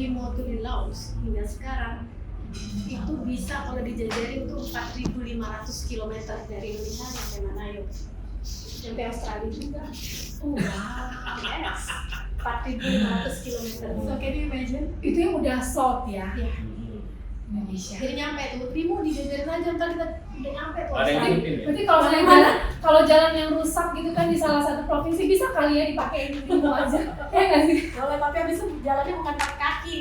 Primo to di Laos hingga sekarang itu bisa kalau dijajarin tuh 4.500 km dari Indonesia sampai Manado, sampai Australia juga. Oh wow. Yes, 4.500 km. So can you imagine? Itu yang udah sold ya Ya. Indonesia. Jadi nyampe tuh Primo dijajarin aja, ntar kita udah nyampe tuh Ada yang Australia. ngikutin ya? Berarti kalau misalnya jalan yang rusak gitu kan di salah satu provinsi bisa kali ya dipakai itu aja. Ya nggak sih? Boleh, tapi abis itu jalannya bukan pakai kaki.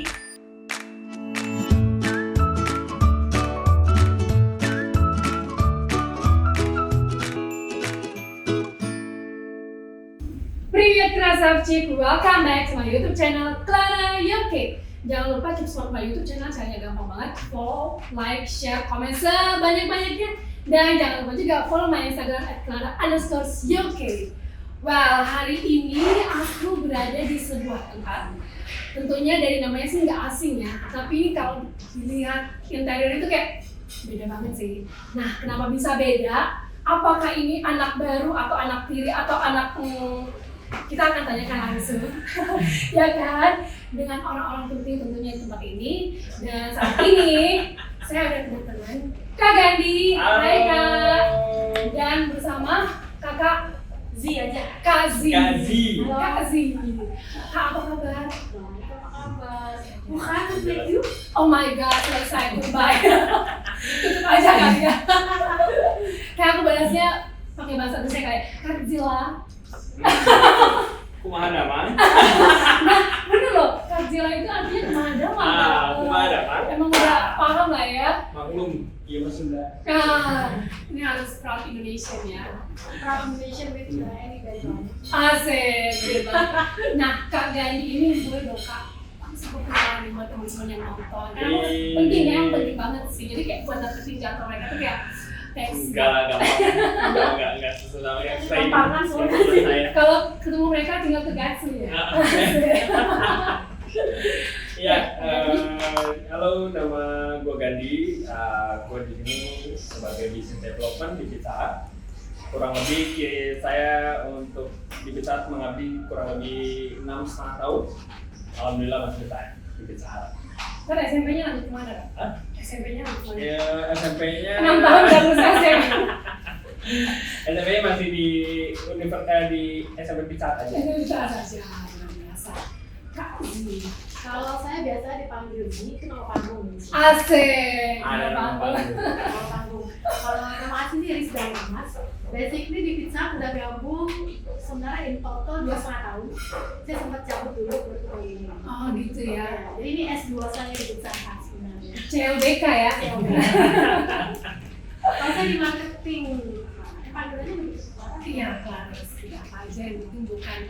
Привет, красавчик! Welcome back to my YouTube channel Clara UK. Jangan lupa keep support my YouTube channel, caranya gampang banget. Follow, like, share, komen sebanyak-banyaknya. Dan jangan lupa juga follow my Instagram @clara_uk. Well, hari ini aku berada di sebuah tempat. Tentunya dari namanya sih nggak asing ya. Tapi ini kalau dilihat interior itu kayak beda banget sih. Nah, kenapa bisa beda? Apakah ini anak baru atau anak tiri atau anak kita akan tanyakan langsung ya kan dengan orang-orang penting tentunya di tempat ini. Dan saat ini saya ada kedatangan Kak Gandhi. Hai Kak. Dan bersama Kakak Z aja. Kak Z. Kak Z. Kak Z. Kak, apa kabar? Apa kabar? Bukan with you? Oh my god, selesai, goodbye. Tutup aja kali ya. Kayak aku balasnya pakai bahasa Indonesia kayak Kak Zila. Kumaha damang? Nah, bener loh, Kak Zila itu artinya kemana-mana. Kumaha damang? Emang udah paham lah ya. Maklum, iya mas Sunda. Ini harus proud Indonesian ya. Proud Indonesian with you, any guys on. Asik, gitu. Nah, Kak Gandhi ini boleh dong Kak. Aku kenalan nih buat teman-teman yang nonton. Karena penting ya, penting banget sih. Jadi kayak buat dapetin jatuh mereka tuh kayak thanks. Enggak lah, gampang. Enggak sesuatu yang saya. Gampangan soalnya. Kalau ketemu mereka tinggal ke Gatsu ya. Ya, halo, nama gue Gandhi. Gue di sini sebagai business development di Pizza Hut. Kurang lebih saya untuk di Pizza Hut mengabdi kurang lebih 6,5 tahun. Alhamdulillah masih betah di Pizza Hut. Kan SMP-nya lanjut kemana Kak? Hah? SMP-nya lanjut kemana? Ya, SMP-nya 6 tahun udah lulus SMP. SMP-nya masih di Universitas di SMP Pizza Hut aja. Itu bisa aja, luar biasa. Kak Zee. Kalau saya biasa dipanggil Z, itu nama panggung. Asik. Ada nama panggung. Nama panggung. Kalau nama asli Rizda Mas. Basically di Pizza Hut udah gabung sebenarnya in total 2,5 tahun. Saya sempat cabut dulu buat ini. Oh gitu ya. Jadi ini S2 saya di Pizza Hut sebenarnya. CLBK ya. Kalau saya di marketing, panggilannya begitu. Iya, harus tidak aja yang penting bukan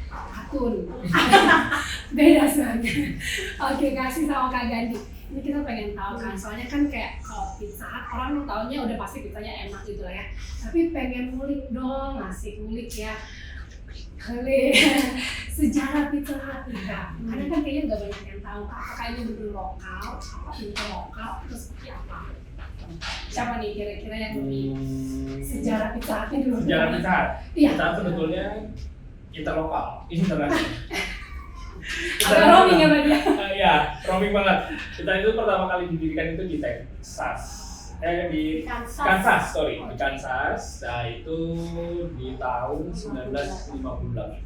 akun. Beda soalnya. Oke, kasih sama Kak Gandhi. Ini kita pengen tahu kan, soalnya kan kayak kalau Pizza Hut orang taunya udah pasti pizzanya enak gitu lah ya. Tapi pengen ngulik dong, ngasih ngulik ya. Kali sejarah Pizza Hut ya. Karena kan kayaknya nggak banyak yang tahu apakah ini betul lokal, apa pintu lokal, terus seperti apa. Siapa nih kira-kira yang lebih sejarah Pizza Hut ini dulu? Sejarah Pizza Hut. Iya. Pizza Hut sebetulnya interlokal, internasional. Agak roaming ya Mbak dia? Ya, roaming banget. Kita itu pertama kali didirikan itu di Texas. Di Kansas, sorry, di Kansas. Nah, itu di tahun 1958.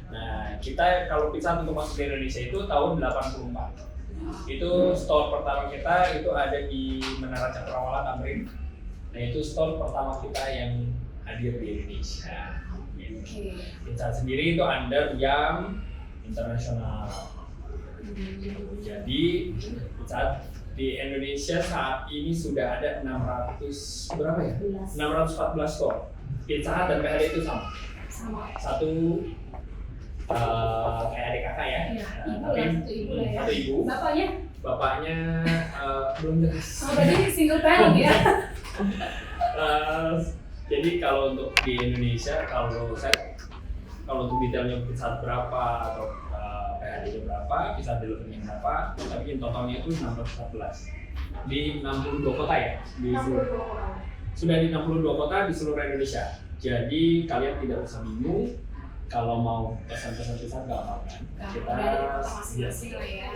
Nah, kita kalau Pizza Hut untuk masuk ke Indonesia itu tahun 84. Itu store pertama kita itu ada di Menara Cakrawala Tamrin. Nah, itu store pertama kita yang hadir di Indonesia. Pizza Hut sendiri itu under Yum internasional. Jadi Pizza Hut di Indonesia saat ini sudah ada 600 berapa ya? 614 store. Pizza Hut dan PHD itu sama. Satu kayak adik kakak ya. Iya, ibu Tapi lah, satu ibu lah ya. satu ibu. Bapaknya belum jelas. Oh, berarti single parent ya? Jadi kalau untuk di Indonesia, kalau untuk detailnya Pizza Hut berapa atau PHD-nya berapa, Pizza Hut delivery-nya berapa, tapi in totalnya itu 614 di 62 kota ya, Sudah sudah di 62 kota di seluruh Indonesia. Jadi kalian tidak usah bingung kalau mau pesan-pesan pizza gampang kan? Kita Udah di kota masing-masing lah ya.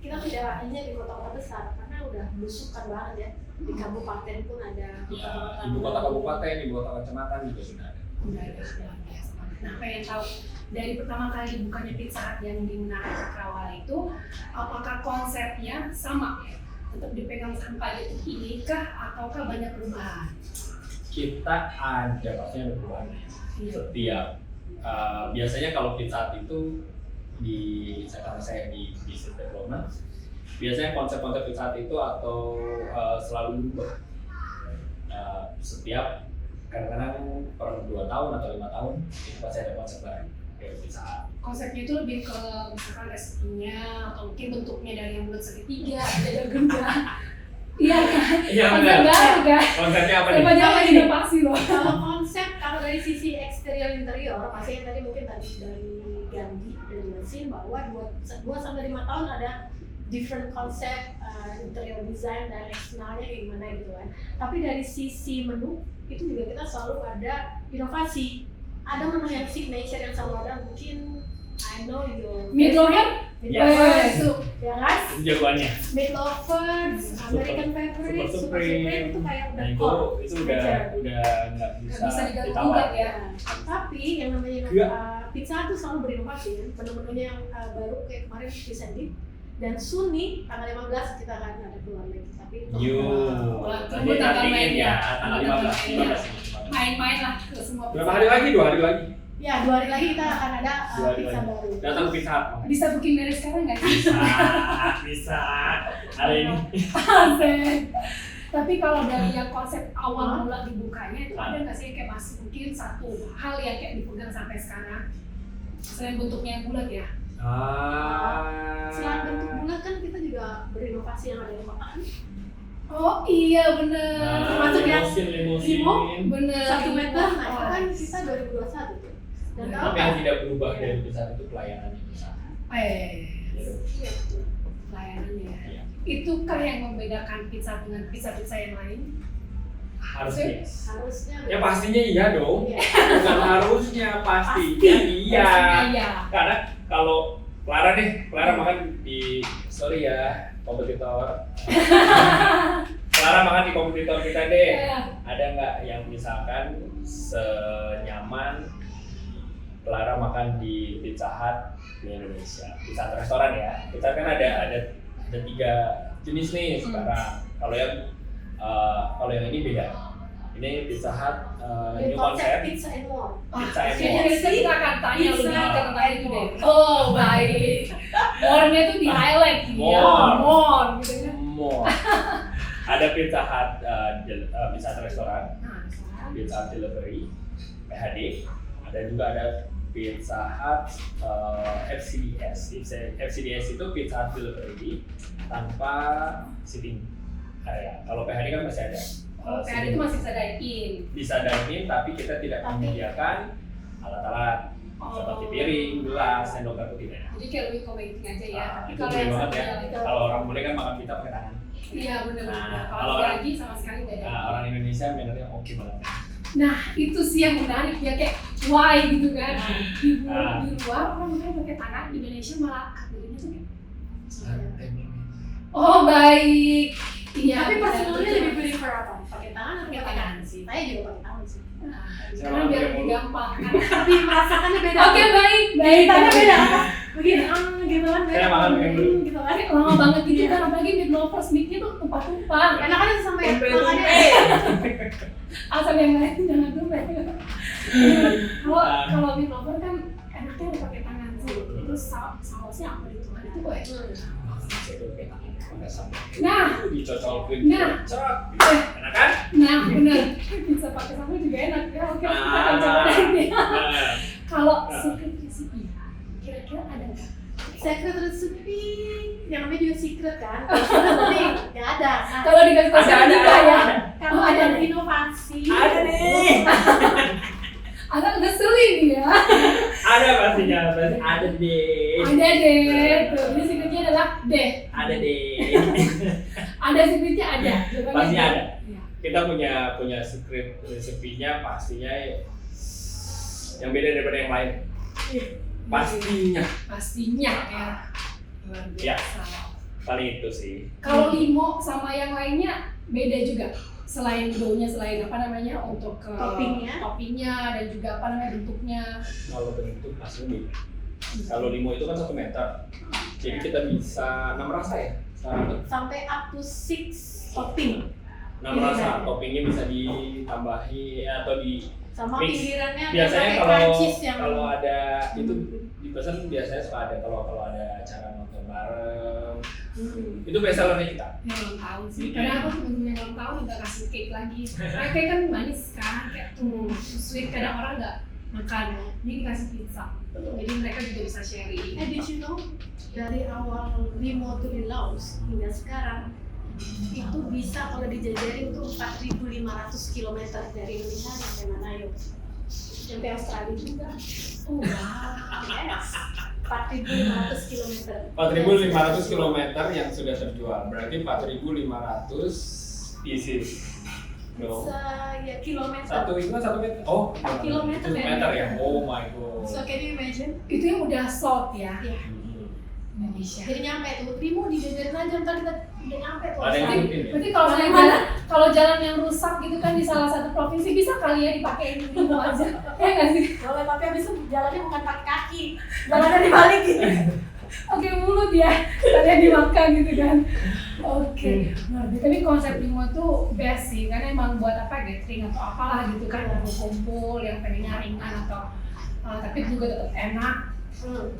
Kita tidak hanya di kota-kota besar karena udah belusukan banget ya. Di kabupaten pun ada. ya, ibu kota kabupaten, ibu kota kecamatan juga sudah ada. Udah ada. Nah, pengen tahu dari pertama kali bukanya Pizza Hut yang di Menara Cakrawala itu, apakah konsepnya sama? Tetap dipegang sampai detik ini kah ataukah banyak perubahan? Kita ada pastinya ada perubahan. Setiap biasanya kalau Pizza Hut itu karena saya di business development, biasanya konsep-konsep Pizza Hut itu atau selalu berubah setiap kadang-kadang per 2 tahun atau 5 tahun itu pasti ada konsep baru dari Pizza Hut. Konsepnya itu lebih ke misalkan resepinya atau mungkin bentuknya dari yang bulat segitiga, ada ganda. Iya kan? Iya Konsep benar. baru kan? Konsepnya apa nih? Banyak inovasi loh. Kalau konsep, kalau dari sisi eksterior interior, pasti yang tadi mungkin dari Gandhi dan mesin bahwa 2-5 tahun ada different konsep interior design dan eksternalnya gimana gitu kan. Tapi dari sisi menu itu juga kita selalu ada inovasi. Ada menu yang signature yang selalu ada, mungkin I know your Meat lover? Yes. itu ya kan? Itu jagoannya. Meat lovers, American favorite, Super super supreme itu kayak Nah udah core. itu udah nggak bisa bisa diganggu ditawar. juga ya. Tapi yang namanya Iya. Pizza Hut tuh selalu berinovasi kan, menu-menunya yang baru kayak kemarin pizza dip dan Suni tanggal 15 kita akan ada keluar lagi. Tapi Tunggu tanggal main ya, ya. tanggal 15. Main-main lah ke semua Berapa hari lagi? 2 hari lagi. ya 2 hari lagi kita akan ada 2 hari pizza lagi. baru. Datang ke Pizza Hut. Bisa booking dari sekarang nggak sih? Bisa. Hari ini. Asik. Tapi kalau dari yang konsep awal mula dibukanya itu ada nggak sih kayak masih mungkin satu hal yang kayak dipegang sampai sekarang selain bentuknya yang bulat ya? Selain bentuk bulat kan kita juga berinovasi yang ada di makan. Oh iya bener. Termasuk yang limousine. Bener. 1 meter, nah itu kan kita 2021 tuh. Dan tahu Tapi yang tidak berubah dari Pizza Hut itu pelayanannya Pizza Hut. Gitu. iya betul. Layanannya ya. Iya. Itukah yang membedakan pizza dengan pizza-pizza yang lain? Harusnya. Harusnya Ya pastinya iya dong. Iya. Bukan harusnya, pastinya iya. Pastinya iya. Karena kalau Clara makan di sorry ya kompetitor. Clara makan di kompetitor kita deh. Ada nggak yang misalkan senyaman Clara makan di Pizza Hut di Indonesia? Pizza Hut restoran ya. Kita kan ada 3 jenis nih sekarang. Kalau yang ini beda. Ini Pizza Hut new konsep concept. pizza and more. Pizza and Kayaknya more. kita akan tanya Pizza lebih tentang itu deh. and Oh baik. More-nya tuh di highlight ya. More gitu kan. More. Ada Pizza Hut Pizza Hut restoran, Nah, Pizza Hut delivery, PHD. Ada juga ada Pizza Hut FCDS. FCDS itu Pizza Hut delivery tanpa sitting area. Kalau PHD kan masih ada. oh, PHD itu masih bisa dine-in. Bisa dine-in, tapi kita tidak menyediakan alat-alat seperti piring, gelas, sendok garpu tidak. Jadi kayak lebih community aja ya. Tapi Itu kalau boleh yang banget ya. satu itu, Kalau orang boleh kan makan pizza pakai tangan. iya benar-benar. Nah, Kalau kalau lagi sama sekali nggak ada. Nah, orang Indonesia mannernya oke banget. Nah itu sih yang menarik ya kayak why gitu kan. Ah. Di luar orang mereka pakai tangan, di Indonesia malah kategorinya tuh kayak oh baik. Iya. Tapi benar, personalnya betul. lebih prefer apa? Pakai tangan atau Pakai pakai tangan tangan? sih. Saya juga pakai tangan sih. Nah, Saya karena biar pakai lebih mulut. gampang. Tapi merasakannya beda. Oke baik, baik. Tanya beda. Begini, gitu kan beda. Saya makan pakai mulut. Gitu kan. Lama banget gitu kan, apalagi meat lovers meatnya tuh tumpah-tumpah. Enakannya sama ya. Makannya. Asal yang lain jangan tumpah. Kalau meat lover kan enaknya udah pakai tangan sih. Terus sausnya apa di tangan itu gue. Nah, dicocokin, Nah. cocok, enak kan? nah bener. Bisa pakai sambal juga enak ya. Oke, kita akan coba nanti. Nah, Kalau secret recipe, kira-kira ada nggak? Secret recipe, yang namanya juga secret kan. Tapi nggak ada. Nah, Kalau dikasih tahu Ada, juga ya. kalau Oh, ada ada. inovasi. ada nih, Agak ngeselin ya. ada pastinya, pasti ada deh, Ada deh. Tuh, ini secretnya adalah deh. ada deh, Ada secretnya ada. Jawabannya pasti deh. ada. Iya. Kita punya secret resepinya pastinya yang beda daripada yang lain. Pastinya. Pastinya ya. Luar Ya. biasa. Paling itu sih. Kalau limo sama yang lainnya beda juga. Selain doughnya, selain apa namanya untuk toppingnya dan juga apa namanya bentuknya. Kalau bentuk pasti beda. Kalau limo itu kan 1 meter, jadi kita bisa 6 rasa ya. Sampai up to 6 topping. 6 rasa, toppingnya bisa ditambahi atau di Sama mix. pinggirannya Biasanya pakai crunchies yang kalau ada itu dipesan biasanya suka ada kalau ada acara nonton bareng. Itu best sellernya kita. Yang ulang tahun sih. Kadang aku temen-temen yang ulang tahun nggak kasih cake lagi. Karena cake kan manis kan, kayak sweet. Kadang orang nggak makan, jadi dikasih pizza. Jadi mereka juga bisa sharing. did you know dari awal limo to di Laos hingga sekarang itu bisa kalau dijajarin tuh 4.500 km dari Indonesia sampai Manado, sampai Australia juga. Oh wow. Yes. 4.500 km. 4.500 km yang sudah terjual. Berarti 4.500 pieces. No. Ya kilometer. Satu itu kan 1 meter. Oh, Kilometer, itu meter ya. Oh my god. So can you imagine? Itu yang udah sold ya. Ya. Indonesia. Jadi nyampe tuh, Primo dijajarin aja ntar kita udah nyampe tuh. Ada yang Australia. ngikutin ya? Berarti kalau misalnya kalau jalan yang rusak gitu kan di salah satu provinsi bisa kali ya dipakein limo aja. Ya nggak sih? Boleh, tapi abis itu jalannya bukan pakai kaki, jalannya dibalikin. Oke, mulut ya, tadi dimakan gitu kan. Oke, nah, tapi konsep limo tuh best sih, karena emang buat apa gathering atau apalah gitu kan, kumpul yang pengennya ringan atau tapi juga tetap enak.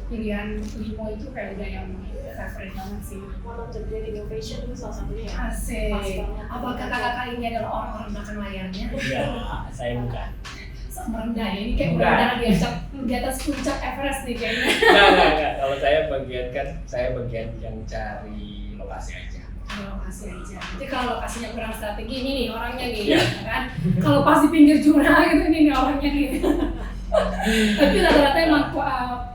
Pilihan limo itu kayak udah yang favorit banget sih. One of the great innovation itu salah satunya ya. Asik. Pas banget. Apakah kakak ini adalah orang-orang belakang layarnya? Enggak, saya bukan. Sok merendah ya, ini kayak Bukan. merendah di atas puncak Everest nih kayaknya. Enggak. Kalau saya bagian yang cari lokasi aja. Lokasi aja. Jadi kalau lokasinya kurang strategi, ini nih orangnya nih, Iya. kan? Kalau pas di pinggir jurang gitu, ini nih orangnya nih. Tapi rata-rata emang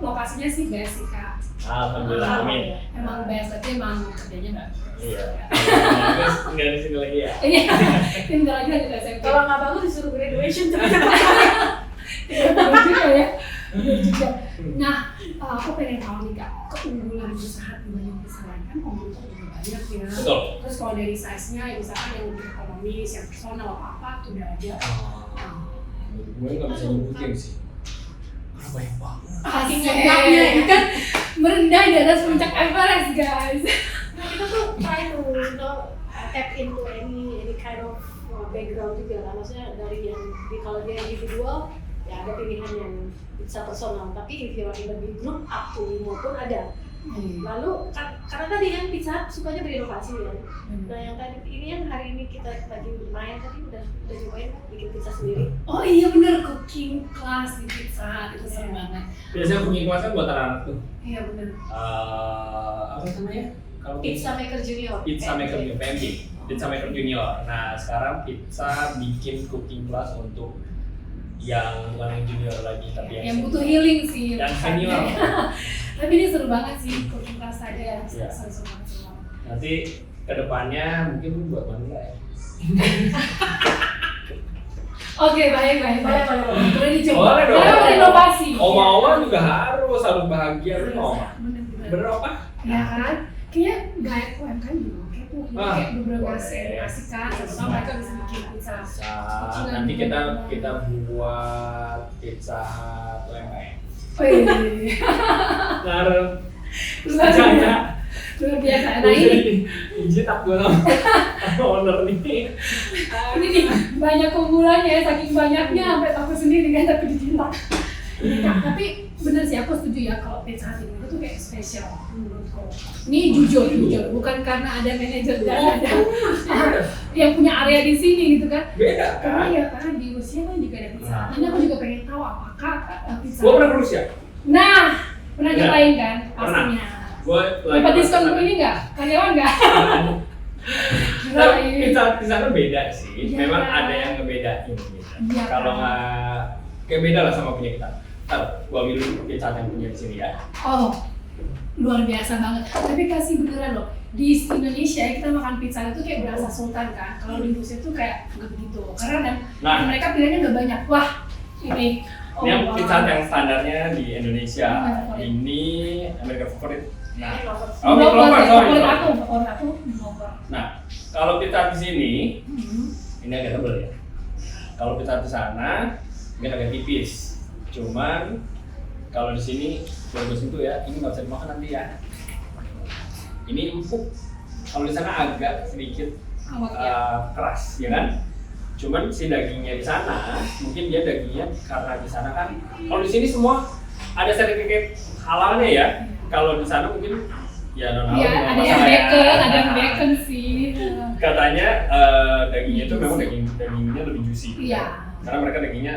lokasinya sih best sih kak. Alhamdulillah, amin. Emang best, tapi emang kerjanya nggak. Iya. Terus nggak di sini lagi ya. Iya. Tinggal lagi lanjut SMP. Kalau nggak bagus disuruh graduation tuh. Iya benar juga ya. Benar juga. Nah, aku pengen tahu nih kak, keunggulan usaha dibanding pesanan kan komputer juga banyak ya. Betul. Terus kalau dari size-nya, ya misalkan yang lebih ekonomis, yang personal apa tuh udah ada. Gue nggak bisa nyebutin sih. Karena banyak banget. Saking Asik. lengkapnya ya. Kan merendah di atas puncak Everest guys. Nah, kita tuh try to tap into any kind of background juga kan. Maksudnya dari yang kalau dia individual ya ada pilihan yang bisa personal, tapi if you are in a big group up to 5 pun ada. Lalu karena tadi yang Pizza Hut sukanya berinovasi ya. Nah yang tadi ini yang hari ini kita lagi main tadi udah cobain bikin pizza sendiri. Oh iya bener, cooking class di Pizza Hut itu seru banget. Biasanya cooking class kan buat anak-anak tuh. Iya bener. Apa namanya? Kalau Pizza Maker Junior. Pizza Maker Junior, PMJ. Pizza Maker Junior. Nah sekarang Pizza bikin cooking class untuk yang bukan yang junior lagi tapi Yang butuh healing sih. yang senior. Tapi ini seru banget sih cooking class aja ya. Iya. Seru banget. Nanti kedepannya mungkin buat Manila ya. Oke, baik. Boleh dicoba. Boleh dong. Karena berinovasi. Oma juga harus bahagia lu mau. Bener. Bener apa? Ya kan? Kayaknya gaya UMKM juga oke tuh. Kayak beberapa boleh. asik-asik kan. Sama mereka bisa bikin pizza. Nanti kita buat Pizza Hut UMKM. Wih. Ngarep. Luar biasa. Nah ini Jitak gue sama owner nih. ini nih banyak keunggulannya, saking banyaknya sampai takut sendiri kan tapi dicinta. Tapi bener sih aku setuju ya kalau Pizza Hut ini tuh kayak spesial menurutku. Ini jujur, bukan karena ada manajer dan ada yang punya area di sini gitu kan. Beda kan? Karena di Rusia kan juga ada Pizza Hut. Ini aku juga pengen tahu apakah Pizza Gue Hut. pernah ke Rusia. Nah, pernah Iya. nyobain kan? Pernah. Pastinya. Gue Dapat diskon ini nggak? Karyawan nggak? Tapi pizza kan beda sih. Iya. Memang ada yang ngebedain gitu. Iya, Kalau kan? nggak kayak beda lah sama punya kita. Ntar gua ambil dulu Pizza Hut yang punya di sini ya. Oh, luar biasa banget. Tapi kasih beneran loh. Di Indonesia kita makan pizza itu kayak berasa sultan kan. Kalau di Rusia tuh kayak nggak begitu. Karena dan Nah. mereka pilihannya nggak banyak. Wah, ini Ini yang wow. Pizza Hut yang standarnya di Indonesia. Favorit. Ini American favorit. Nah, Ini nomor oh, ini Clover, sorry. Favorit aku, Clover. Nah, kalau Pizza Hut di sini, Hmm. ini agak tebal ya. Kalau Pizza Hut di sana, ini agak tipis. Cuman kalau di sini, bagus itu ya, ini nggak bisa dimakan nanti ya. Ini empuk. Kalau di sana agak sedikit Awalnya. keras, ya kan? Cuman si dagingnya di sana, mungkin dia dagingnya karena di sana kan, kalau di sini semua ada sertifikat halalnya ya. Kalau di sana mungkin ya non halal. Iya, nggak ada yang masalah ya. bacon, ada yang bacon sih. Katanya dagingnya itu memang dagingnya lebih juicy. Iya. Karena mereka dagingnya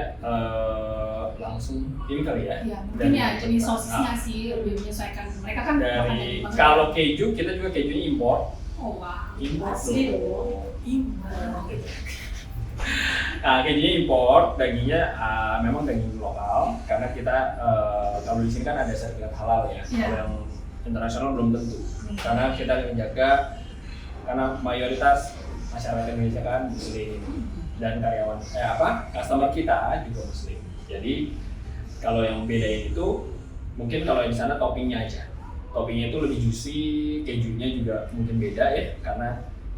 langsung ini kali ya. Iya, mungkin ya jenis Nah, sosisnya sih lebih menyesuaikan. Mereka kan makan dari daging banget. kalau keju kita juga kejunya impor. Oh wow. Impor. Asli Impor. Nah, kejunya impor, dagingnya memang daging lokal karena kita kalau di sini kan ada sertifikat halal ya. Iya. Kalau yang internasional belum tentu. Karena kita menjaga karena mayoritas masyarakat Indonesia kan muslim dan karyawan customer kita juga muslim. Jadi kalau yang bedain itu mungkin kalau di sana toppingnya aja. Toppingnya itu lebih juicy, kejunya juga mungkin beda ya karena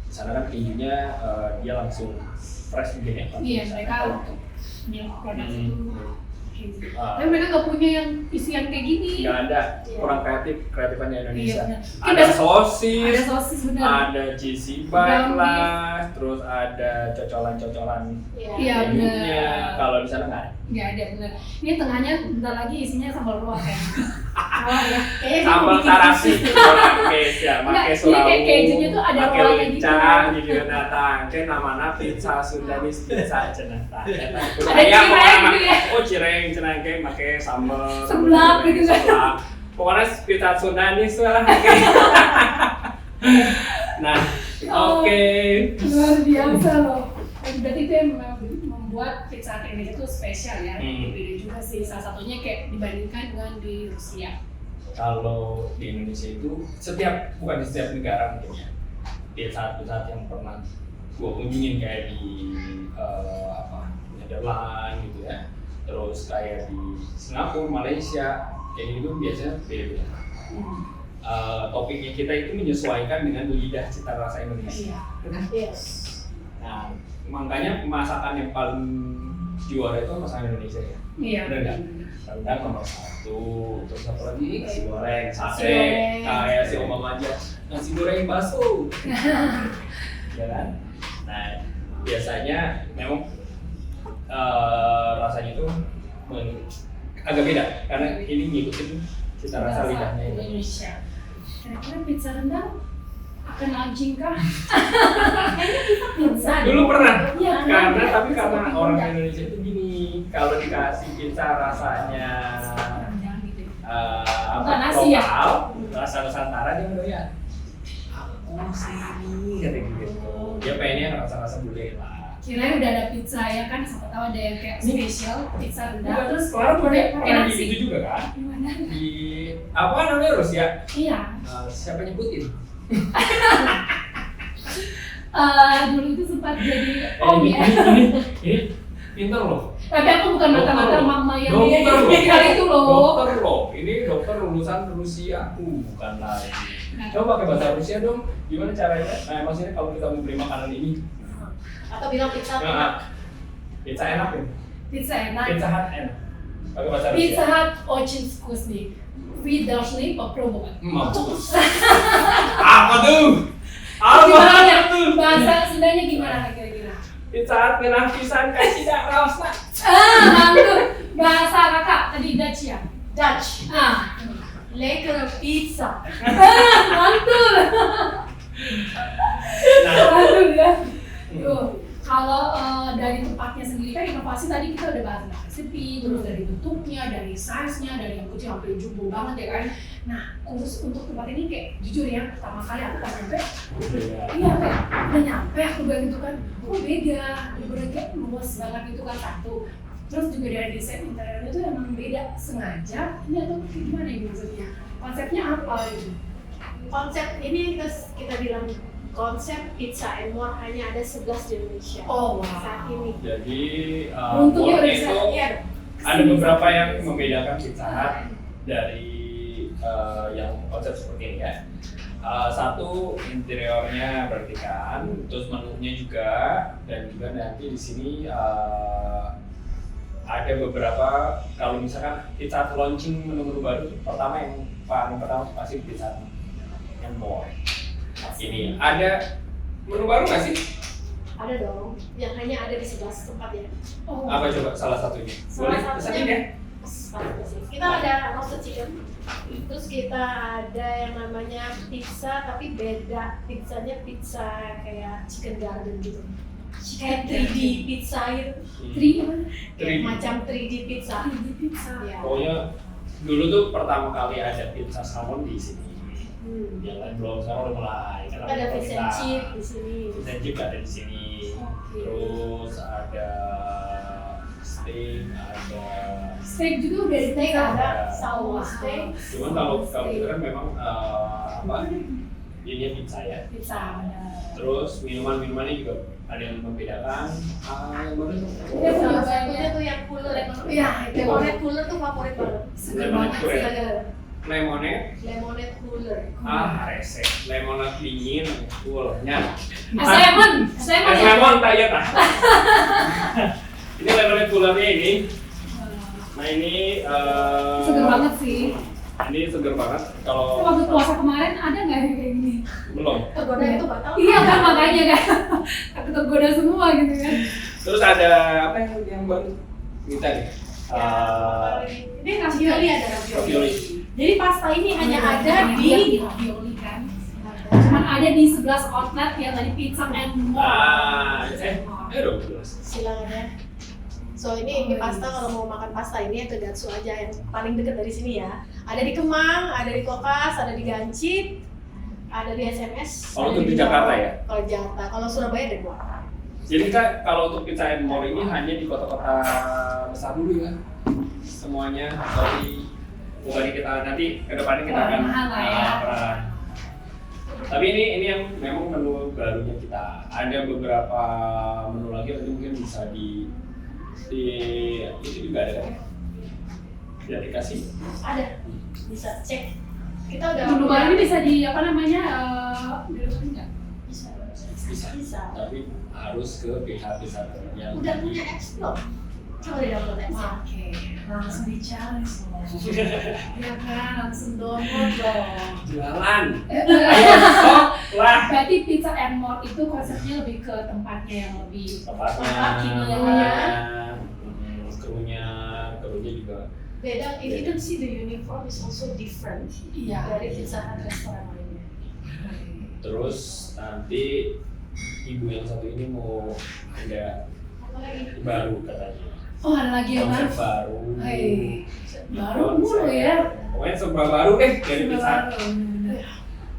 di sana kan kejunya dia langsung fresh mungkin ya. Iya, Langsung mereka sana. milk product Hmm. itu keju. Ah. Tapi mereka nggak punya yang isian kayak gini. Nggak ada, Iya. kurang kreatifan di Indonesia. Iya, benar. Ada Ada sosis, sosis benar. ada cheesy bite lah, terus ada cocolan-cocolan Iya, kejunya. benar. Kalau di sana nggak ada. Nggak ada benar. Ini tengahnya bentar lagi isinya sambal ruah kan. Salah ya. Kayaknya Sambal bikin tarasi, bisnis. pakai ya, Enggak, pakai ini surawu, kayak kejunya tuh ada pakai rolanya lenca, gitu. gitu datang. Kayak namanya pizza Sundanis pizza cenah. Ada cireng gitu ya. Oh cireng cenah kayak pakai sambal. Seblak gitu kan. Seblak. Pokoknya pizza Sundanis lah. Nah, oke. Luar biasa loh. Berarti itu yang membuat Pizza Hut Indonesia itu spesial ya. Beda juga sih. Salah satunya kayak dibandingkan dengan di Rusia. Kalau di Indonesia itu bukan di setiap negara mungkin ya. Pizza Hut yang pernah gua kunjungin kayak di Nederland gitu ya. Terus kayak di Singapura, Malaysia, kayak gitu biasanya beda-beda. Toppingnya kita itu menyesuaikan dengan lidah cita rasa Indonesia. Iya, benar. Yes. Nah, makanya masakan yang paling juara itu masakan Indonesia ya. Iya, Benar nggak? benar. Rendang nomor 1, terus apa lagi? Nasi goreng, Nasi sate, goreng. kayak si Omam aja, nasi goreng bakso. Ya kan? Nah, biasanya memang rasanya itu agak beda karena ini ngikutin cita rasa lidahnya ini. Indonesia. Kira-kira pizza rendang akan launching kah? Pizza. Dulu pernah, Iya, karena pizza karena pizza orang rendang. Indonesia itu gini, kalau dikasih pizza rasanya Rendang gitu. apa, nasi ya? lokal, rasa Nusantara dia doyan. Aku sih kata gitu. Dia pengennya rasa-rasa bule lah. Kirain udah ada pizza ya kan, siapa tahu ada yang kayak spesial pizza rendang. Udah, Terus sekarang pakai pernah di nasi. itu juga kan? Gimana? Di apa namanya Rusia? Iya. Siapa nyebutin? Dulu itu sempat jadi om ya. Ini pintar loh. Tapi aku bukan mata-mata Dokter loh. mama yang Dokter dia loh. kali itu loh. Dokter loh. Ini dokter lulusan Rusia. Bukan lagi. Coba pakai bahasa Rusia dong. Gimana caranya? Nah, maksudnya kalau kita mau beli makanan ini, Atau bilang pizza. pizza enak ya. Pizza enak. Pizza Hut enak. Pakai bahasa Rusia. Pizza Hut очень вкусный. Вы должны попробовать. Mampus. Apa tuh? Apa Gimana? tuh? Bahasa Sundanya gimana kira-kira? Pizza Hut menang pisan kasih dak raosna. Mantap. Bahasa kakak tadi Dutch ya? Dutch. Ah, Lekker pizza. mantul. Nah, Mantul ya. Tuh, kalau dari tempatnya sendiri kan inovasi tadi kita udah bahas tentang resepi, terus dari bentuknya, dari size-nya, dari yang kecil sampai jumbo banget ya kan. Nah, khusus untuk tempat ini kayak jujur ya, pertama kali aku pas nyampe, iya kayak udah nyampe aku bilang gitu kan, oh beda, bener-bener kayak luas banget gitu kan satu. Terus juga dari desain interiornya tuh emang beda sengaja, ini atau kayak gimana ya maksudnya? Konsepnya apa gitu? Konsep ini kita bilang konsep pizza and more hanya ada 11 di Indonesia. Oh, wow. Saat ini. jadi Untungnya board udah bisa itu Iya. Ada beberapa yang membedakan Pizza Hut dari yang konsep seperti ini ya. Satu, interiornya berarti terus menunya juga, dan juga nanti di sini ada beberapa, kalau misalkan Pizza Hut launching menu-menu baru, pertama yang paling pertama pasti Pizza Hut and More. Ini ada menu baru nggak sih? Ada dong, yang hanya ada di 11 tempat ya. Oh. Apa coba salah satunya? Boleh Salah pesanin satunya ya? kita ada roasted chicken, terus kita ada yang namanya pizza tapi beda, pizzanya pizza kayak chicken garden gitu, kayak 3D pizza gitu, kayak 3D. macam 3D pizza. 3D pizza. Ya. Pokoknya dulu tuh pertama kali ada pizza salmon di sini. Yang lain belum, sekarang udah mulai. Kita ada fish and chip di sini. Fish and chip ada di sini. Terus ada steak, ada. Steak juga udah di Steak pizza. ada, salmon steak. Cuman kalau kita kan memang apa? Ini pizza ya. Pizza. Terus minumannya juga ada yang membedakan. Yang baru itu. Salah satunya tuh yang cooler. Iya, itu. Lemonade cooler tuh favorit banget. Seger Lemonade banget cooler. sih. Seger. Lemonade. Cooler. Rese. Lemonade dingin, coolnya. Es lemon Es ya? lemon tak ya tak? Ini lemonade coolernya ini. Nah ini Seger banget sih. Ini seger banget. Kalau Waktu puasa kemarin ada nggak yang kayak gini? belum. Tergoda itu batal. Iya kan makanya kan. Aku tergoda semua gitu kan. Terus ada apa yang baru? Kita nih. Ini ravioli ada Ravioli. Jadi pasta ini hanya ada di ravioli kan. Cuman ada di 11 outlet yang tadi Pizza and More. Dong jelas. silangan ya. So ini pasta, kalau mau makan pasta ini ke Gatsu aja yang paling dekat dari sini ya. Ada di Kemang, ada di Kokas, ada di Gancit, ada di SMS. Kalau ada untuk di Jakarta ya? Kalau Jakarta, kalau Surabaya ada 2. Jadi kan kalau untuk Pizza and More ini hanya di kota-kota besar dulu ya. Semuanya dari bukan kita nanti ke depannya kita akan Peran lah ya. peran. Tapi ini yang memang menu barunya kita. Ada beberapa menu lagi nanti mungkin bisa di itu juga ada kan? Di aplikasi. Ada, bisa cek. Kita udah Menu baru ini bisa di apa namanya? Download nggak? bisa. Tapi harus ke pihak yang Udah punya apps belum? Coba di download apps. Oke, langsung dicari semua. Ya kan, langsung download dong. jualan. Ayo stop lah. Berarti Pizza and More itu konsepnya lebih ke tempatnya yang lebih Tempatnya, krunya juga. Beda, if you don't see the uniform is also different iya dari Pizza Hut restoran lainnya. Terus nanti ibu yang satu ini mau ada Apa lagi? baru katanya. Oh ada lagi yang Konsep baru. baru. Hei, baru Konsep. mulu ya. Pokoknya serba baru deh dari Pizza Hut. Baru, bener-bener.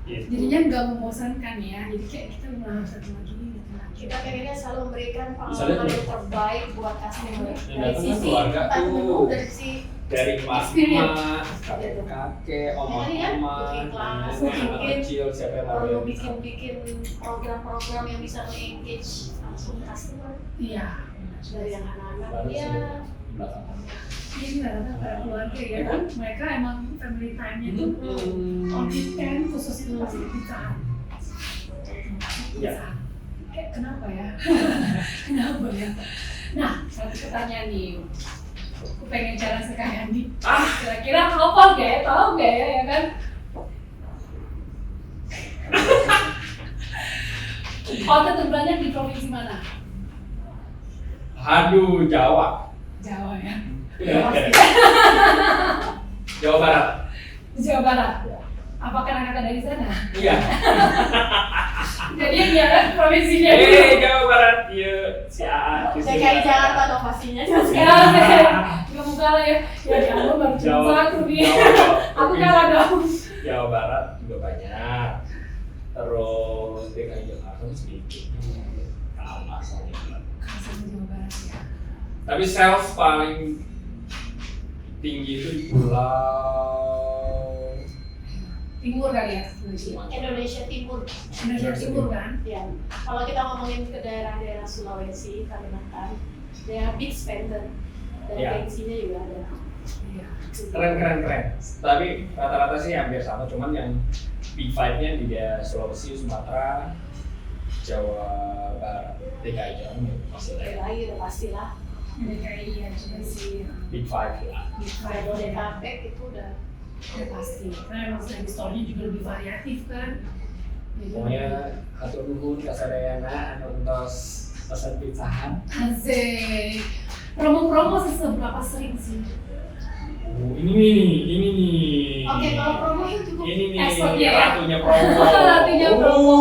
Gitu. Jadinya nggak membosankan ya. Jadi kayak kita mau satu lagi gitu. Kita pengennya selalu memberikan Bisa lihat pengalaman tuh. yang terbaik buat customer. Yang Dari datang kan sisi keluarga entah tuh. menu, dari sisi Dari Experience. emak-emak, kakek-kakek, oma-oma, bikin kelas, nenek, anak bikin kecil, siapa yang perlu mau bikin program-program yang bisa meng-engage langsung customer Iya. dari yang anak-anak Baru dia. sih belakang. Ini rata-rata pada keluarga ya kan. Mereka emang family time-nya tuh Hmm. on weekend khusus itu pasti di Pizza Hut. Ya. Kayak kenapa ya? Kenapa ya? Nah, satu pertanyaan nih. Aku pengen cara sekalian nih. Kira-kira apa kayak tahu nggak ya kan? Outlet terbanyak di provinsi mana? Aduh, Jawa. Jawa ya. Jawa Barat. Jawa Barat. Apakah anak-anak dari sana? Iya. Jadi yang jalan provinsinya. Jawa Barat. Iya, si A. DKI Jakarta dong pastinya. Sekarang nggak mau kalah ya. Ya diambil baru cuma satu nih. Aku kalah dong. Jawa Barat juga banyak. Terus DKI Jakarta sedikit. Kalah soalnya. Kasar Jawa Barat ya. Tapi sales paling tinggi itu di Pulau Timur kali ya. Indonesia Timur. Indonesia Timur kan. Ya, kalau kita ngomongin ke daerah-daerah Sulawesi, Kalimantan, they are big spender. dan Iya. gengsinya juga ada. Iya. Keren. Tapi rata-rata sih hampir sama, cuman yang Big Five-nya di Sulawesi, Sumatera, Jawa Barat, DKI Jawa pasti ada. DKI udah pastilah. DKI ya juga sih. Big Five lah. Jabodetabek itu udah Pasti. Karena emang selain store-nya juga lebih variatif kan. Jadi, Pokoknya hatur nuhun kasadayana anu entos pesan Pizza Hut. asik. Promo-promo seberapa sering sih? Ini nih. Oke, kalau promo itu cukup Ini nih expert ya. ratunya promo. Ratunya promo.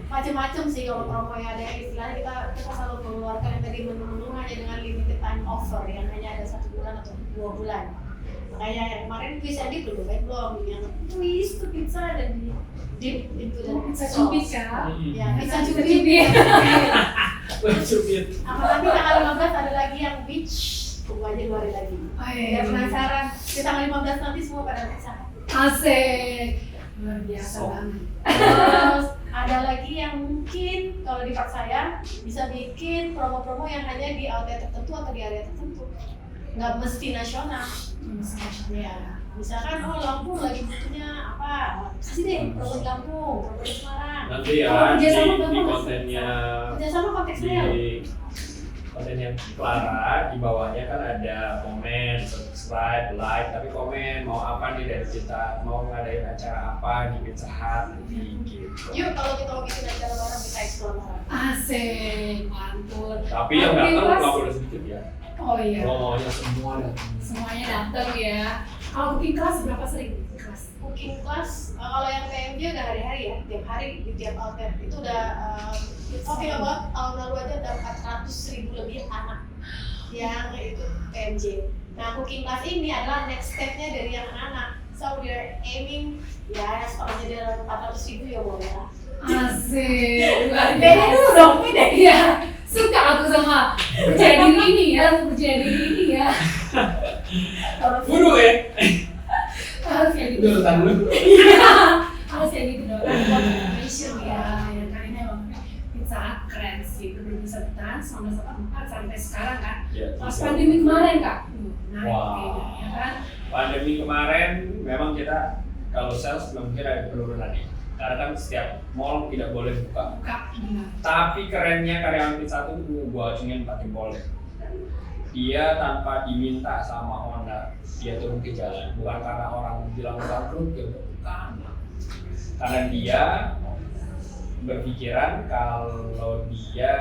macam-macam sih kalau promo yang ada istilahnya kita selalu mengeluarkan yang tadi menu-menu hanya dengan limited time offer yang hanya ada 1 bulan atau 2 bulan. Makanya yang kemarin quiz Adi belum yang twist tuh pizza dan di dip itu dan Pizza sauce. cubit kan? Ya, pizza Pizza cubit. cubit. Cubit. Apalagi tanggal 15 ada lagi yang beach, tunggu aja 2 hari lagi. Oh, Biar penasaran, di tanggal 15 nanti semua pada pizza. Asik. Luar biasa So. banget. Terus ada lagi yang mungkin kalau di part saya bisa bikin promo-promo yang hanya di outlet tertentu atau di area tertentu, nggak mesti nasional. Ya, misalkan Lampung lagi butuhnya apa? Kasih deh promo di Lampung, promo di Semarang. Nanti ya Kalau kerjasama di bagus. kontennya Kerjasama konteksnya di kontennya Clara di bawahnya kan ada komen, subscribe, like, tapi komen mau apa nih dari kita, mau ngadain acara apa di Pizza Hut gitu. Yuk kalau kita mau bikin acara bareng kita explore bareng. Asik, mantul. Tapi yang Oke, datang Mas. nggak boleh sedikit ya. Oh iya. Pokoknya semua datang. Semuanya datang ya. Kalau cooking class berapa sering? Kelas. Cooking class kalau yang PMJ udah hari-hari ya, tiap hari di tiap outlet itu udah talking about tahun lalu aja ada 400.000 lebih anak yang ikut PMJ. Nah cooking class ini adalah next stepnya dari yang anak. So we are aiming ya sekolahnya dia 400.000 ya boleh lah. Asik. Luar Beda dulu dong, beda. Iya. Suka aku sama percaya diri ini ya, percaya diri ini ya. Buru ya. Harus kayak gitu. Udah tahan dulu. Harus kayak gitu dong. Motivation ya, ya kan ini emang Pizza Hut keren sih. Udah bisa bertahan selama 1 sampai sekarang kan. Ya, Pas bisa. pandemi kemarin kak. Naik Wah. kayaknya, ya kan. Pandemi kemarin memang kita kalau sales mungkin ada penurunan ya. Karena kan setiap mall tidak boleh buka. Buka, benar. Tapi kerennya karyawan Pizza Hut itu gua acungin 4 boleh. Dia tanpa diminta sama owner, dia turun ke jalan. Bukan karena orang bilang bangkrut, ya bukan. Karena dia berpikiran kalau dia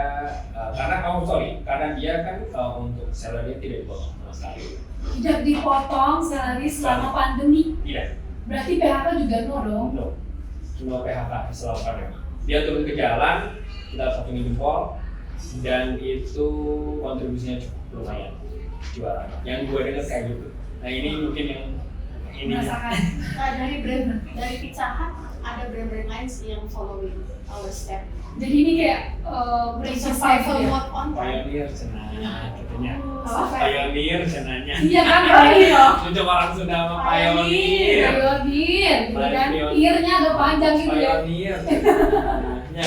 karena dia kan untuk salary tidak dipotong sama sekali. Tidak dipotong salary selama pandemi. Tidak. Berarti PHK juga no dong. No. Cuma PHK selama pandemi. Dia turun ke jalan, kita harus acungin jempol, dan itu kontribusinya cukup lumayan juara. Yang gue dengar kayak gitu. Nah ini mungkin yang ini Merasakan. Nah dari Pizza Hut ada brand-brand lain sih yang following our step. Jadi ini kayak Brand survival survival ya. mode on time. pioneer cenanya katanya. Apa? Pioneer cenanya. Iya kan pioneer. Untuk orang Sunda sama pioneer. Pioneer, gitu kan. Pioneer. Earnya agak panjang gitu ya. Pioneer cenanya.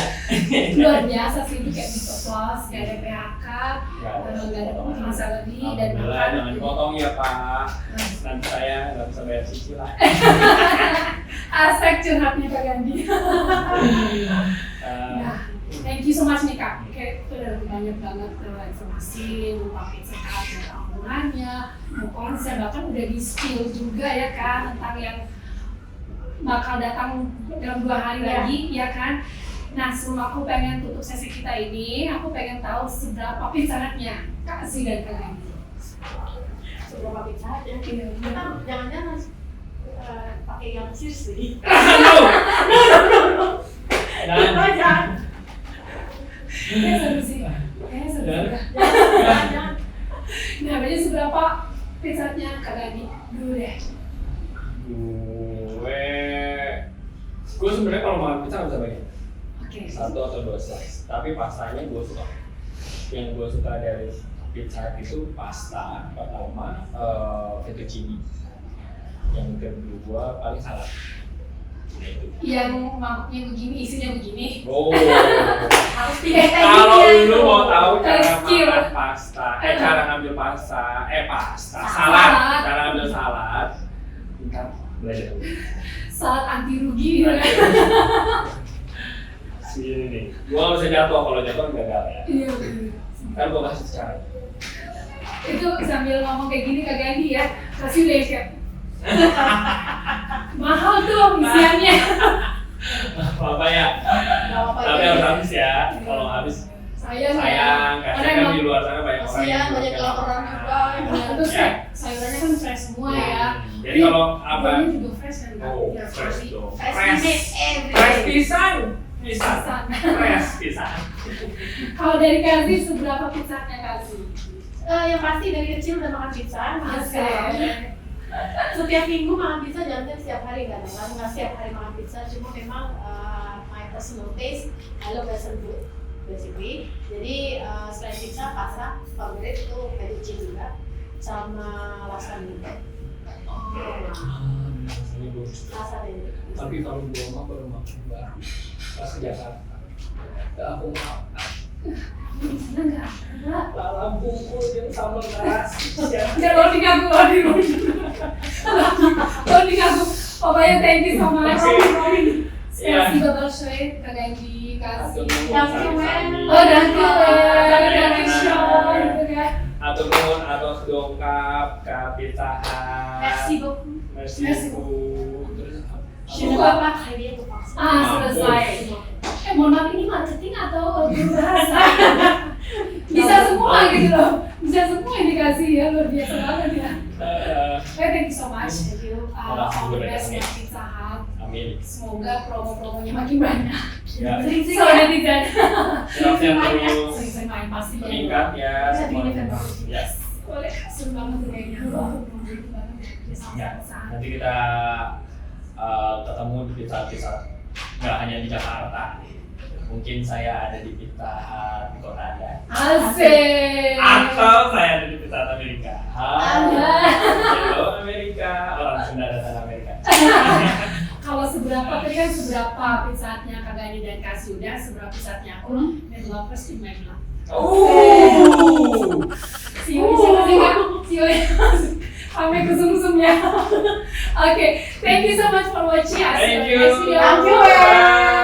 Luar biasa sih ini kayak bisa plus, kayak ada PHK, nggak ada pemotongan salary dan Alhamdulillah, bahkan jangan dipotong ya Pak. Nanti saya nggak bisa bayar cicilan. aspek curhatnya Kak Gandhi. Eh, Nah, thank you so much nih Kak. Kayak itu udah lebih banyak banget informasi tentang Pizza Hut, tentang hubungannya, konsep, bahkan udah di spill juga ya kan tentang yang bakal datang dalam 2 hari lagi ya kan. Nah sebelum aku pengen tutup sesi kita ini, aku pengen tahu seberapa Pizza Hut-nya Kak Zee dan Kak Gandhi. Seberapa Pizza Hut ya? Kita jangan-jangan pakai yang seriously. Dan Kayaknya seru sih. Kayaknya seru Dan? juga. Jangan. Nah berarti seberapa Pizza Hut-nya Kak Gandhi? Dulu deh. gue sebenarnya kalau makan pizza nggak bisa banyak. Oke. 1 atau 2 slice. Tapi pastanya gue suka. Yang gue suka dari Pizza Hut itu pasta pertama fettuccine. Yang kedua paling salad. Yang mangkoknya begini, isinya begini. Oh. Harus tidak kayak Kalau gini. lu mau tahu cara Skill. makan pasta, cara ngambil pasta, Salad. salad, cara ngambil salad. Bentar, belajar. Salad anti rugi gitu kan. Sini nih. Gua nggak bisa jatuh, kalau jatuh gagal ya. Iya bener. Kan gua kasih cara. Itu sambil ngomong kayak gini Kak Gandhi ya, kasih deh kayak mahal tuh isiannya. Apa ya? Nggak apa-apa Tapi ya. harus habis ya. Kalau habis Sayang sayang, ya. karena kan di luar sana banyak orang Kasihan, yang banyak belum kelaparan makan. juga. Nah, terus Ya. sayurannya kan fresh semua ya. Jadi kalau apa? Buahnya juga fresh kan Kak? Oh, Ya, fresh sorry. dong. Fresh Fresh. made every Fresh day. pisang. Pisang. Pisang. Fresh pisang. Kalau dari Kasih seberapa pizzanya Kasih? Yang pasti dari kecil udah makan pizza. Asik. Setiap minggu makan pizza, jangan setiap hari nggak setiap hari makan pizza. Cuma memang my personal taste, I love Western food basically. Jadi selain pizza, pasta favorit itu fettuccine juga sama lasagna. Ini bagus. Lasagna. Tapi kalau gua mah baru makan baru pas ke Jakarta. Aku mau Di sana nggak ada. lalam bungkus yang sama nasi. Nggak, lo diganggu, lo diganggu. Pokoknya thank you so much. Iya. Spasi Bubble Shred, Kak Gandhi, Kasih. Oh, danke show gitu kan. Atau nuhun atau dongkap ke Pizza Hut. Merci beaucoup. Merci Merci beaucoup. Terus Je ne vois pas très bien pour ça. Ah, selesai. Mohon maaf, ini marketing atau guru bahasa? Bisa semua gitu loh. Bisa semua yang dikasih ya, luar biasa banget ya. Thank you so much. Thank you. All the best buat Pizza Hut. amin. Semoga promo-promonya makin banyak. Ya. Sering-sering So ya. netizen. Siap-siap terus Sering-sering main pastinya. meningkat ya semuanya. Ya. Boleh, seru banget tuh kayaknya. Gitu banget. Ya. Nanti kita ketemu di pizza nggak hanya di Jakarta. Mungkin saya ada di Pizza Hut di kota Anda. Asik. Atau saya ada di Pizza Hut Amerika. Ada. Halo Amerika, orang Sunda datang Amerika. Kalau seberapa tadi kan seberapa pizzanya Kak Gandhi dan Kasih udah, seberapa pizzanya aku dan lovers di Megla. Oh. Sio siapa sih Kak? Sio sampai kusum-kusum ya. Oke, thank you so much for watching. Thank you. Next video. Thank you.